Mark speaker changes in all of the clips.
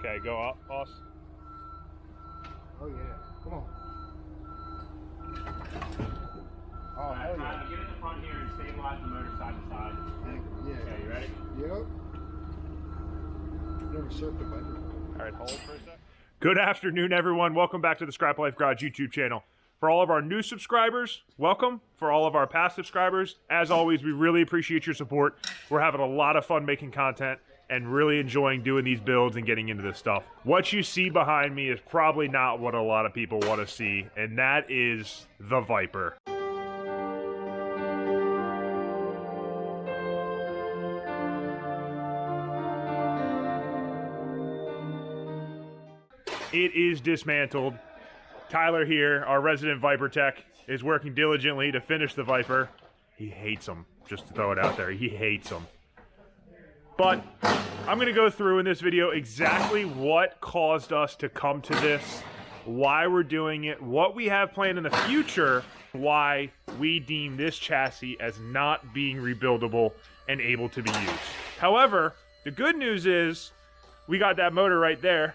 Speaker 1: Okay, go up, boss.
Speaker 2: Oh yeah, come on. Oh,
Speaker 1: Alright,
Speaker 2: hell yeah.
Speaker 1: get in the front here and stabilize the motor side to side.
Speaker 2: Yeah.
Speaker 1: Okay, you ready?
Speaker 2: Yep. Never surfed a Viper.
Speaker 1: Alright, hold for a sec. Good afternoon, everyone. Welcome back to the Scrap Life Garage YouTube channel. For all of our new subscribers, welcome. For all of our past subscribers, as always, we really appreciate your support. We're having a lot of fun making content and really enjoying doing these builds and getting into this stuff. What you see behind me is probably not what a lot of people want to see, and that is the Viper. It is dismantled. Tyler here, our resident Viper tech, is working diligently to finish the Viper. He hates them, just to throw it out there. He hates them. But I'm going to go through in this video exactly what caused us to come to this, why we're doing it, what we have planned in the future, why we deem this chassis as not being rebuildable and able to be used. However, the good news is we got that motor right there.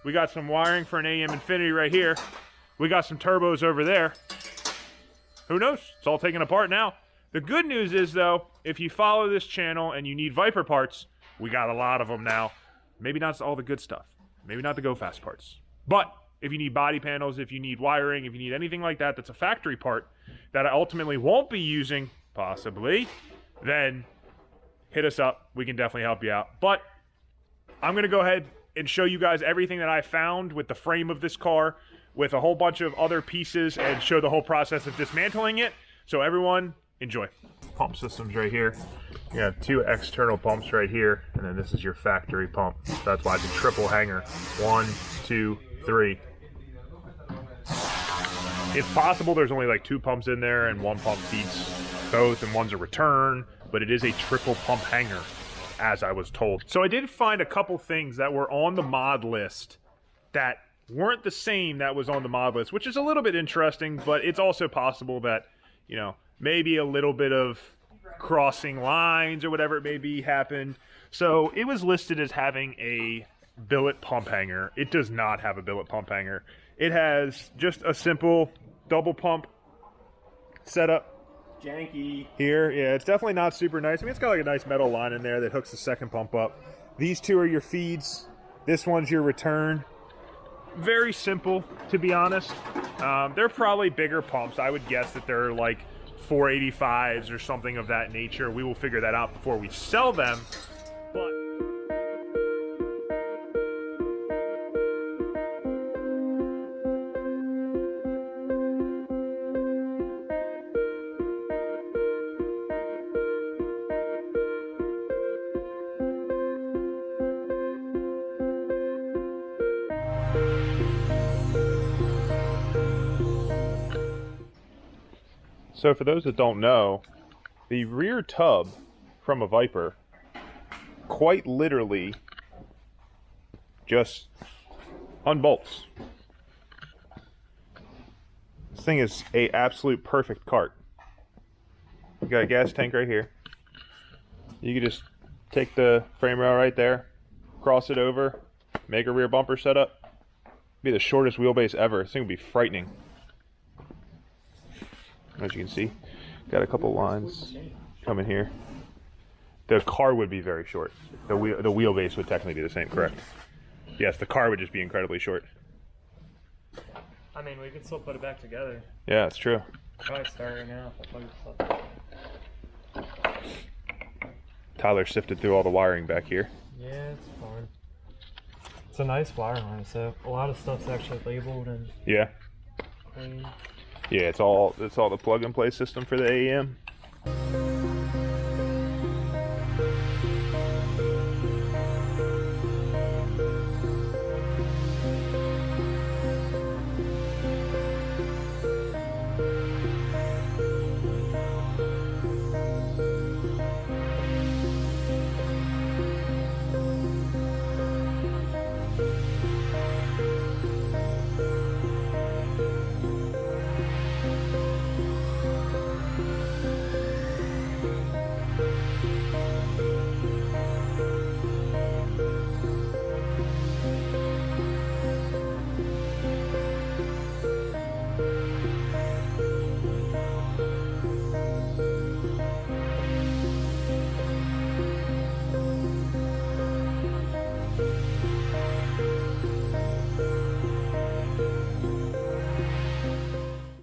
Speaker 1: We got some wiring for an AM Infinity right here. We got some turbos over there. Who knows? It's all taken apart now. The good news is, though, if you follow this channel and you need Viper parts, we got a lot of them now. Maybe not all the good stuff. Maybe not the go-fast parts. But if you need body panels, if you need wiring, if you need anything like that that's a factory part that I ultimately won't be using, possibly, then hit us up. We can definitely help you out. But I'm going to go ahead and show you guys everything that I found with the frame of this car, with a whole bunch of other pieces, and show the whole process of dismantling it. So everyone, enjoy. Pump systems right here. You have two external pumps right here, and then this is your factory pump. That's why it's a triple hanger. 1, 2, 3. It's possible there's only like 2 pumps in there, and one pump feeds both, and one's a return, but it is a triple pump hanger, as I was told. So I did find a couple things that were on the mod list that weren't the same that was on the mod list, which is a little bit interesting, but it's also possible that, you know, maybe a little bit of crossing lines or whatever it may be happened. So it was listed as having a billet pump hanger. It does not have a billet pump hanger. It has just a simple double pump setup.
Speaker 3: Janky.
Speaker 1: Here, yeah, it's definitely not super nice. I mean, it's got like a nice metal line in there that hooks the second pump up. These two are your feeds. This one's your return. Very simple, to be honest. They're probably bigger pumps. I would guess that they're like 485s or something of that nature. We will figure that out before we sell them. But so for those that don't know, the rear tub from a Viper quite literally just unbolts. This thing is a absolute perfect cart. You got a gas tank right here. You can just take the frame rail right there, cross it over, make a rear bumper setup. Be the shortest wheelbase ever. This thing would be frightening. As you can see, got a couple lines coming here. The car would be very short. The wheelbase would technically be the same, correct? Yes, the car would just be incredibly short.
Speaker 3: I mean, we could still put it back together.
Speaker 1: Yeah, it's true.
Speaker 3: Probably start right now. If I plug this up.
Speaker 1: Tyler sifted through all the wiring back here.
Speaker 3: Yeah, it's fine. It's a nice wire line, so a lot of stuff's actually labeled and
Speaker 1: Yeah.
Speaker 3: clean.
Speaker 1: Yeah, it's all the plug and play system for the AM.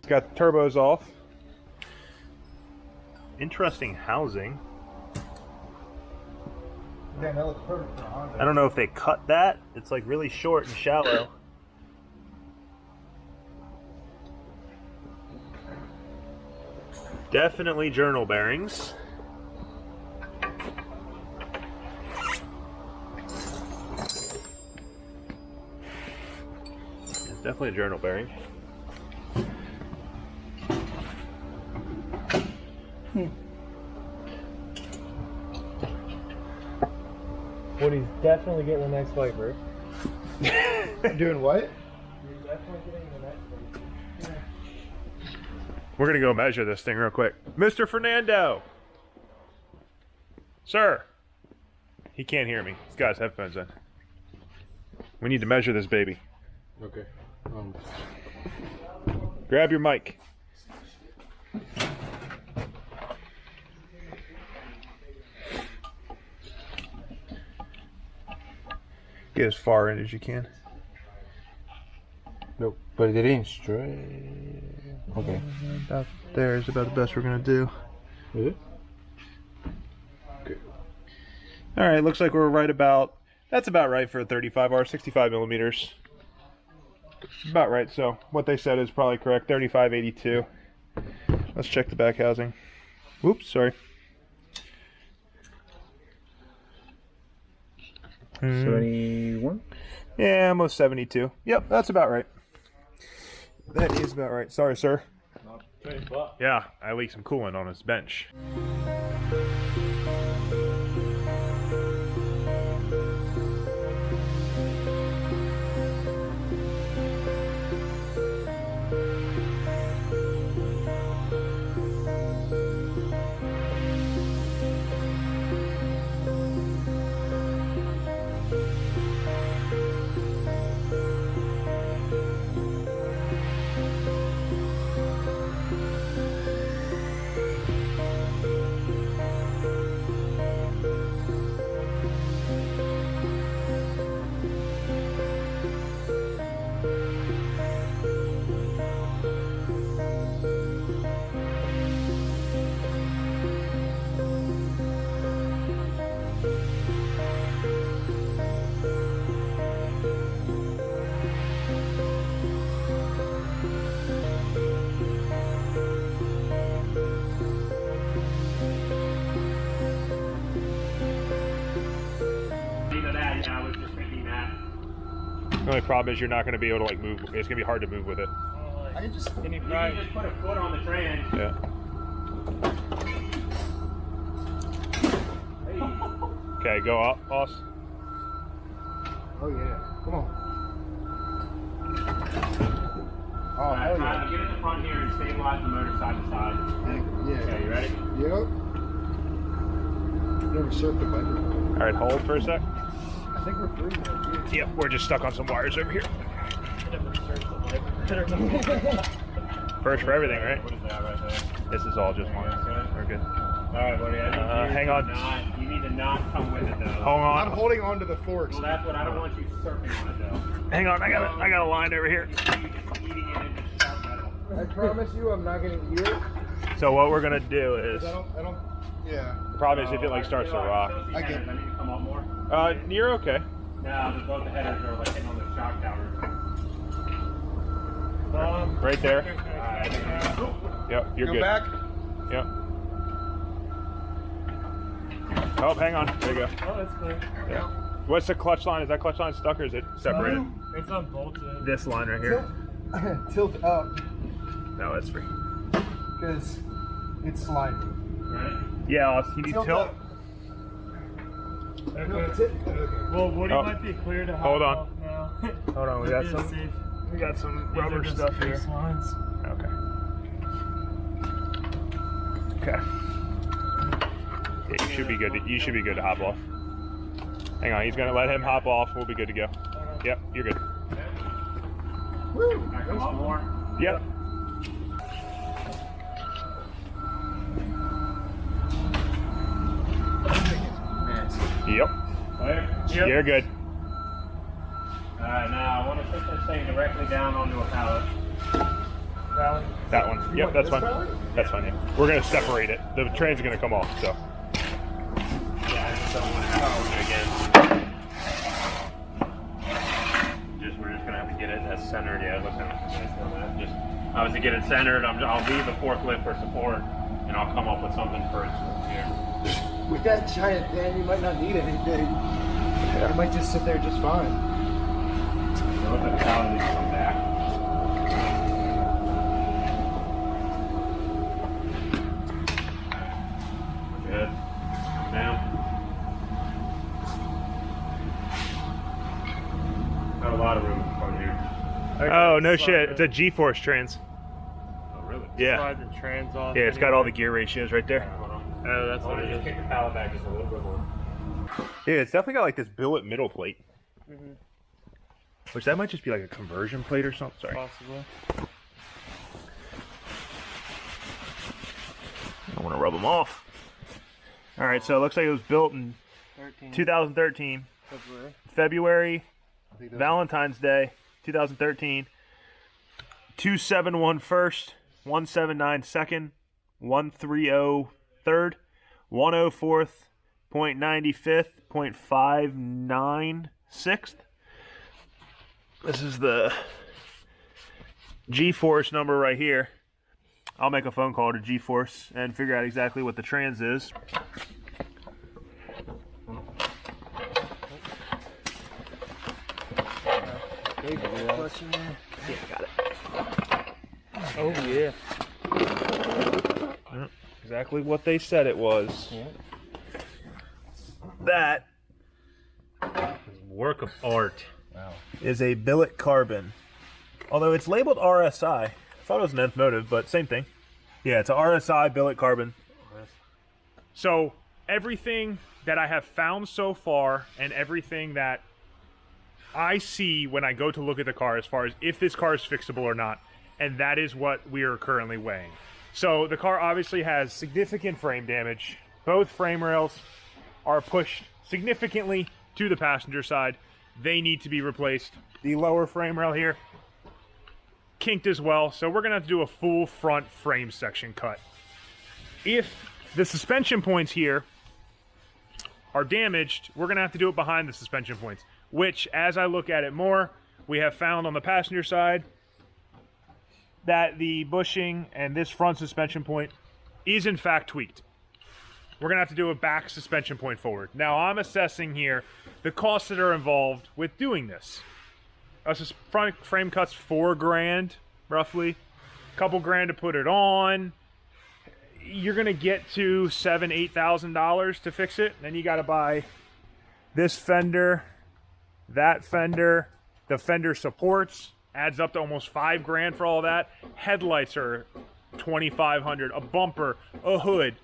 Speaker 1: got the turbos off. Interesting housing.
Speaker 2: Yeah, that looks perfect for a Honda.
Speaker 1: I don't know if they cut that. It's like really short and shallow. Definitely journal bearings. It's definitely a journal bearing.
Speaker 3: Woody's definitely getting the next Viper.
Speaker 2: Doing what?
Speaker 3: You're definitely getting the next Viper.
Speaker 1: We're gonna go measure this thing real quick. Mr. Fernando! Sir! He can't hear me. He's got his headphones in. We need to measure this baby.
Speaker 2: Okay.
Speaker 1: Grab your mic. Get as far in as you can.
Speaker 2: Nope. But it ain't straight. Okay.
Speaker 1: About there is about the best we're gonna do.
Speaker 2: Is it? Okay.
Speaker 1: All right, looks like we're right about. That's about right for a 35R, 65 millimeters. About right. So what they said is probably correct. 3582. Let's check the back housing. Whoops, sorry.
Speaker 2: 71?
Speaker 1: Yeah, almost 72. Yep, that's about right. That is about right. Sorry, sir. Yeah, I leaked some coolant on his bench. The only problem is you're not going to be able to like move. It's going to be hard to move with it.
Speaker 2: I can just.
Speaker 3: Can you
Speaker 4: You can just put a foot on the trans.
Speaker 1: Yeah. Okay, go up, boss.
Speaker 2: Oh, yeah. Come on. Oh,
Speaker 4: Alright,
Speaker 2: hell
Speaker 4: Tyler,
Speaker 2: yeah.
Speaker 4: get in the front here and stabilize the motor side to side.
Speaker 2: Yeah.
Speaker 4: Okay, you ready?
Speaker 2: Yep. Never surfed a Viper.
Speaker 1: All right, hold for a sec.
Speaker 2: I think we're free now, too.
Speaker 1: Yep, we're just stuck on some wires over here. First for everything, right?
Speaker 4: What is that right there?
Speaker 1: This is all just one. We're good.
Speaker 4: Alright, buddy.
Speaker 1: Hang on.
Speaker 4: You need to not come with it though.
Speaker 1: Hold
Speaker 2: I'm
Speaker 1: on.
Speaker 2: holding on to the forks.
Speaker 4: Well, that's what I don't want you surfing on it though.
Speaker 1: Hang on. I got a line over here.
Speaker 4: You just eating it into sharp metal.
Speaker 2: I promise you I'm not going to eat it.
Speaker 1: So what we're gonna do is.
Speaker 2: I don't, yeah.
Speaker 1: The problem is if it like starts to rock.
Speaker 2: I get it.
Speaker 4: I need to come up more.
Speaker 1: You're okay.
Speaker 4: No, both the headers are like hitting on the shock tower.
Speaker 1: Right there.
Speaker 4: Alright.
Speaker 1: Yep, you're
Speaker 2: Go
Speaker 1: good.
Speaker 2: back.
Speaker 1: Yep. Oh, hang on. There you go.
Speaker 3: Oh, that's clear.
Speaker 1: Yeah. What's the clutch line? Is that clutch line stuck or is it separated?
Speaker 3: It's unbolted.
Speaker 1: This line right here.
Speaker 2: Tilt up
Speaker 1: No, it's free.
Speaker 2: because it's sliding.
Speaker 4: Right?
Speaker 1: Yeah, you need tilt.
Speaker 2: up. No, it's it. Okay.
Speaker 3: Well, Woody
Speaker 1: Oh.
Speaker 3: might be clear to hop
Speaker 1: Hold on.
Speaker 3: off now.
Speaker 1: Hold on, we got
Speaker 3: Yeah,
Speaker 1: some.
Speaker 3: safe.
Speaker 1: We got some
Speaker 3: These are
Speaker 1: rubber
Speaker 3: just
Speaker 1: stuff here.
Speaker 3: face lines.
Speaker 1: Okay. Okay. Yeah, you should be good. You should be good to hop off. Hang on, he's gonna let him hop off. We'll be good to go. Yep, you're good.
Speaker 2: Woo!
Speaker 4: Can I come up more?
Speaker 1: Yep. Yep.
Speaker 4: Clear?
Speaker 1: You're good.
Speaker 4: Alright, now I want to put this thing directly down onto a pallet.
Speaker 3: Valley?
Speaker 1: That one. Yep,
Speaker 2: want
Speaker 1: that's
Speaker 2: this
Speaker 1: fine.
Speaker 2: valley?
Speaker 1: That's fine. Yeah. We're gonna separate it. The train's gonna come off. So.
Speaker 4: Yeah, I just don't want to have again. We're just gonna have to get it as centered. Yeah, look how just obviously get it centered. I'll leave the forklift for support, and I'll come up with something for it here.
Speaker 2: With that giant van, you might not need anything. It might just sit there just fine.
Speaker 4: So let the pallet needs to come back. Good. Come down. Got a lot of room in front here.
Speaker 1: Oh no shit! It's a G-force trans.
Speaker 4: Oh really?
Speaker 1: Yeah.
Speaker 3: Slide the trans off.
Speaker 1: Yeah, it's got all the gear ratios right there.
Speaker 4: Hold on.
Speaker 3: Oh, that's
Speaker 4: I
Speaker 3: what
Speaker 4: want
Speaker 3: it
Speaker 4: to
Speaker 3: is.
Speaker 4: just kick the pallet back just a little bit more.
Speaker 1: Yeah, it's definitely got like this billet middle plate. Which that might just be like a conversion plate or something. Sorry.
Speaker 3: Possibly.
Speaker 1: I don't want to rub them off. All right, so it looks like it was built in 2013,
Speaker 3: February.
Speaker 1: February,
Speaker 2: I think that's
Speaker 1: Valentine's Day, 2013. 271 first, 179 second, 130 third, 104th, 0.95th, 0.59 sixth. This is the G-force number right here. I'll make a phone call to G-force and figure out exactly what the trans is. Yeah, got it.
Speaker 3: Oh yeah.
Speaker 1: Exactly what they said it was.
Speaker 3: Yeah.
Speaker 1: That
Speaker 4: Work of art.
Speaker 1: is a billet carbon. Although it's labeled RSI. I thought it was an nth motive, but same thing. Yeah, it's a RSI billet carbon. So everything that I have found so far and everything that I see when I go to look at the car as far as if this car is fixable or not, and that is what we are currently weighing. So the car obviously has significant frame damage. Both frame rails are pushed significantly to the passenger side. They need to be replaced. The lower frame rail here kinked as well, so we're gonna have to do a full front frame section cut. If the suspension points here are damaged, we're gonna have to do it behind the suspension points, which, as I look at it more, we have found on the passenger side that the bushing and this front suspension point is in fact tweaked. We're gonna have to do a back suspension point forward. Now I'm assessing here the costs that are involved with doing this. Front frame cut's $4,000 roughly, couple grand to put it on. You're gonna get to $7,000-8,000 to fix it. Then you gotta buy this fender, that fender, the fender supports, adds up to almost $5,000 for all that. Headlights are $2,500, a bumper, a hood.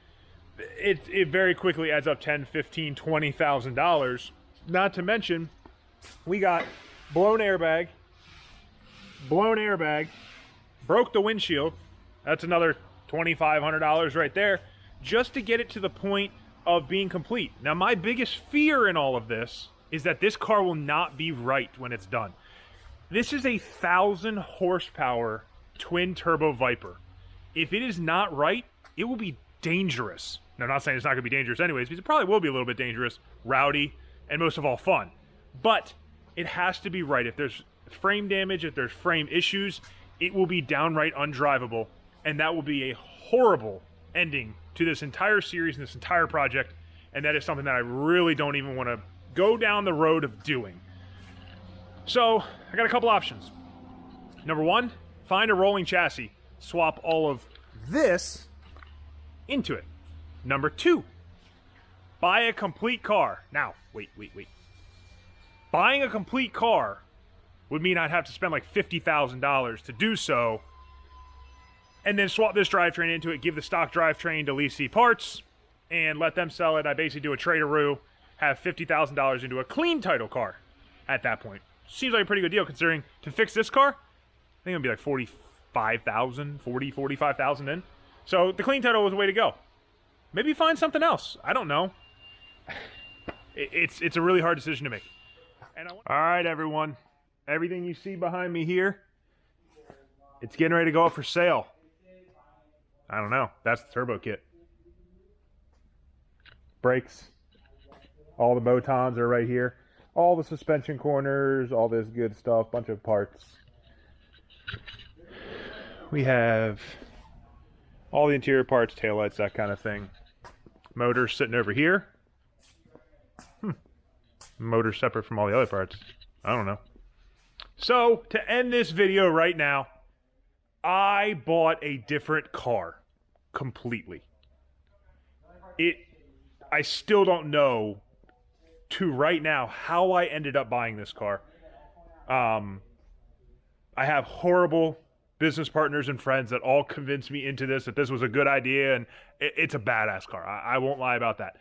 Speaker 1: It very quickly adds up $10,000, $15,000, $20,000. Not to mention, we got blown airbag, broke the windshield. That's another $2,500 right there, just to get it to the point of being complete. Now, my biggest fear in all of this is that this car will not be right when it's done. This is a 1,000 horsepower twin turbo Viper. If it is not right, it will be dangerous. Now, I'm not saying it's not going to be dangerous anyways, because it probably will be a little bit dangerous, rowdy, and most of all fun. But it has to be right. If there's frame damage, if there's frame issues, it will be downright undrivable, and that will be a horrible ending to this entire series and this entire project, and that is something that I really don't even want to go down the road of doing. So, I got a couple options. Number one, find a rolling chassis. Swap all of this into it. Number two, buy a complete car. Now, wait. Buying a complete car would mean I'd have to spend like $50,000 to do so, and then swap this drivetrain into it, give the stock drivetrain to Lease Parts, and let them sell it. I basically do a traderoo, have $50,000 into a clean title car at that point. Seems like a pretty good deal considering to fix this car, I think it'd be like $45,000 in. So the clean title was the way to go. Maybe find something else. I don't know. It's a really hard decision to make. And all right, everyone. Everything you see behind me here It's getting ready to go up for sale. I don't know. That's the turbo kit. Brakes. All the motons are right here. All the suspension corners, all this good stuff, bunch of parts. We have all the interior parts, taillights, that kind of thing. Motor sitting over here. Motor separate from all the other parts. I don't know. So, to end this video right now, I bought a different car. Completely. I still don't know to right now how I ended up buying this car. I have horrible business partners and friends that all convinced me into this, that this was a good idea, and it's a badass car. I won't lie about that.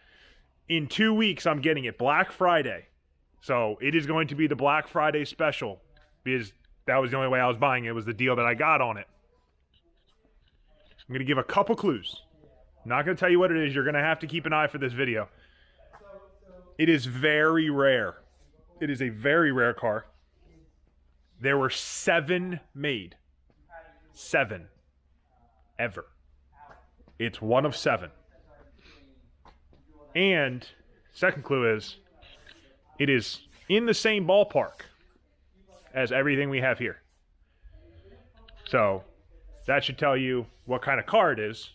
Speaker 1: In 2 weeks, I'm getting it Black Friday. So it is going to be the Black Friday special, because that was the only way I was buying it. It was the deal that I got on it. I'm going to give a couple clues. I'm not going to tell you what it is. You're going to have to keep an eye for this video. It is very rare. It is a very rare car. There were 7 made. 7. Ever. It's one of 7. And second clue is, it is in the same ballpark as everything we have here. So that should tell you what kind of car it is.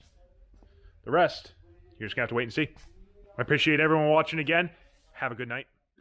Speaker 1: The rest, you're just going to have to wait and see. I appreciate everyone watching again. Have a good night.